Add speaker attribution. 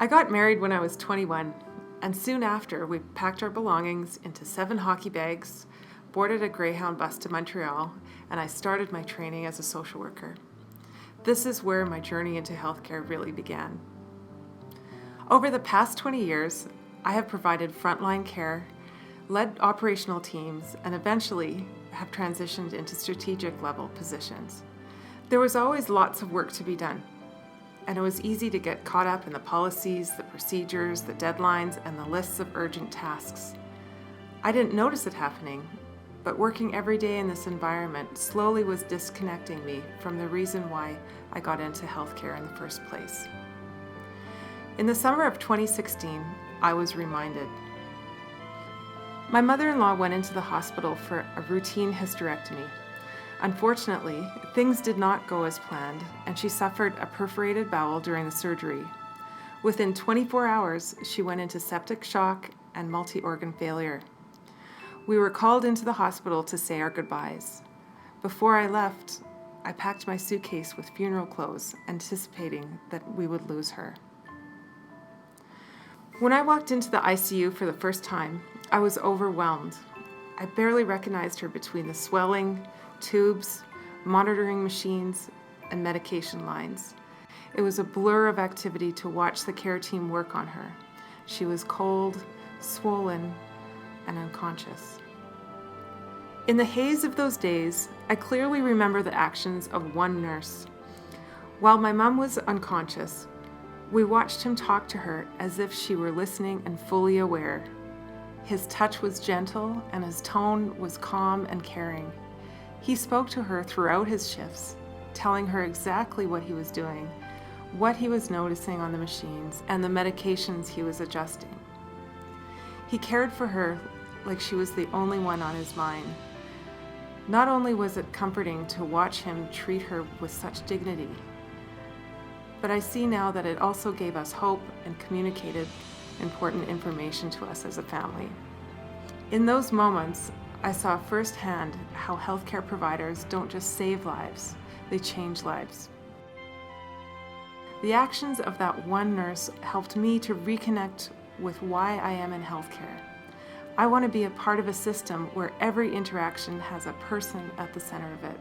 Speaker 1: I got married when I was 21, and soon after we packed our belongings into 7 hockey bags, boarded a Greyhound bus to Montreal, and I started my training as a social worker. This is where my journey into healthcare really began. Over the past 20 years, I have provided frontline care, led operational teams, and eventually have transitioned into strategic level positions. There was always lots of work to be done, and it was easy to get caught up in the policies, the procedures, the deadlines, and the lists of urgent tasks. I didn't notice it happening, but working every day in this environment slowly was disconnecting me from the reason why I got into healthcare in the first place. In the summer of 2016, I was reminded. My mother-in-law went into the hospital for a routine hysterectomy. Unfortunately, things did not go as planned, and she suffered a perforated bowel during the surgery. Within 24 hours, she went into septic shock and multi-organ failure. We were called into the hospital to say our goodbyes. Before I left, I packed my suitcase with funeral clothes, anticipating that we would lose her. When I walked into the ICU for the first time, I was overwhelmed. I barely recognized her between the swelling, tubes, monitoring machines, and medication lines. It was a blur of activity to watch the care team work on her. She was cold, swollen, and unconscious. In the haze of those days, I clearly remember the actions of one nurse. While my mom was unconscious, we watched him talk to her as if she were listening and fully aware. His touch was gentle and his tone was calm and caring. He spoke to her throughout his shifts, telling her exactly what he was doing, what he was noticing on the machines, and the medications he was adjusting. He cared for her like she was the only one on his mind. Not only was it comforting to watch him treat her with such dignity, but I see now that it also gave us hope and communicated important information to us as a family. In those moments, I saw firsthand how healthcare providers don't just save lives, they change lives. The actions of that one nurse helped me to reconnect with why I am in healthcare. I want to be a part of a system where every interaction has a person at the center of it.